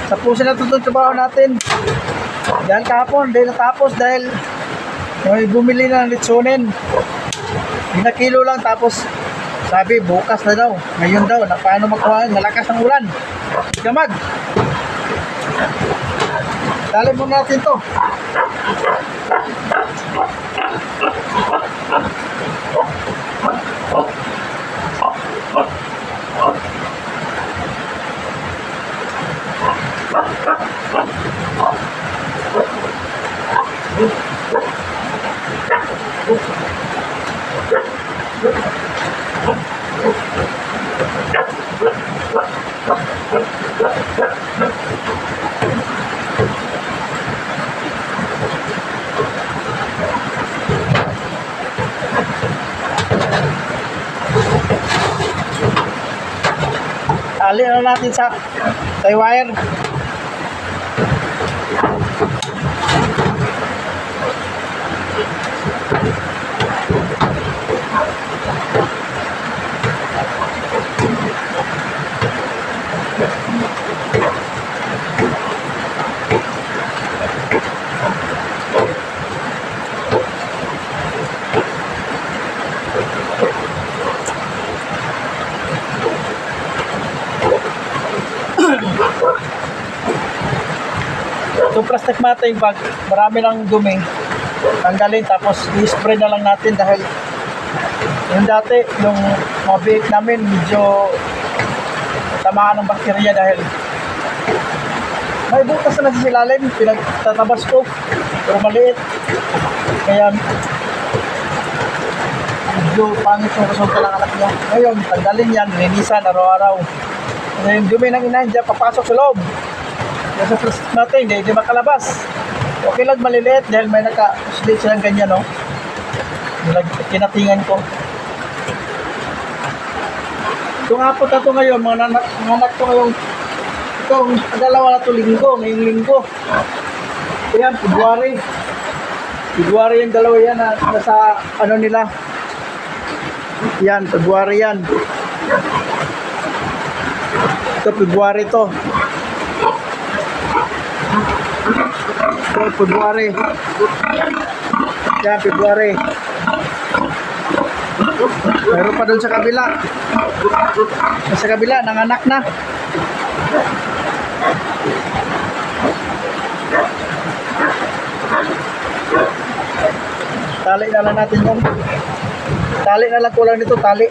Tapusin na itong trabaho natin. Dahil kahapon, dahil natapos, dahil may bumili na ng litsunin. Pinakilo lang, tapos sabi, bukas na daw. Ngayon daw, na paano makuha, malakas ang ulan. Gamag. Dali muna natin to. Alin na natin sa tie wire. So plastic matting, pag marami ng dumi, tanggalin, tapos i-spray na lang natin dahil yung dati, yung mabik namin medyo tamaan ng bakterya dahil may butas na sa silalim, pinagtatabas ko, pero maliit. Kaya medyo pangit yung resulta ng anak niya. Ngayon, tanggalin yan, linisan araw-araw. Yung dumi ng inahin dyan, papasok sa loob. Yung sa plastic natin, hindi makalabas. Okay lang maliliit dahil may naka-slit silang ganyan, no? Kinatingan ko. Itong hapon na ito ngayon, mga anak ko ngayon, itong dalawa na ito linggo, ngayong linggo. Ayan, February. February yung dalawa yan, nasa ano nila. Yan, February yan. Ito, February to. February. Yan, February. Meron pa doon sa kabila. Sa kabila, nanganak na. Tali na lang natin yan. Tali na lang kulang nito, tali.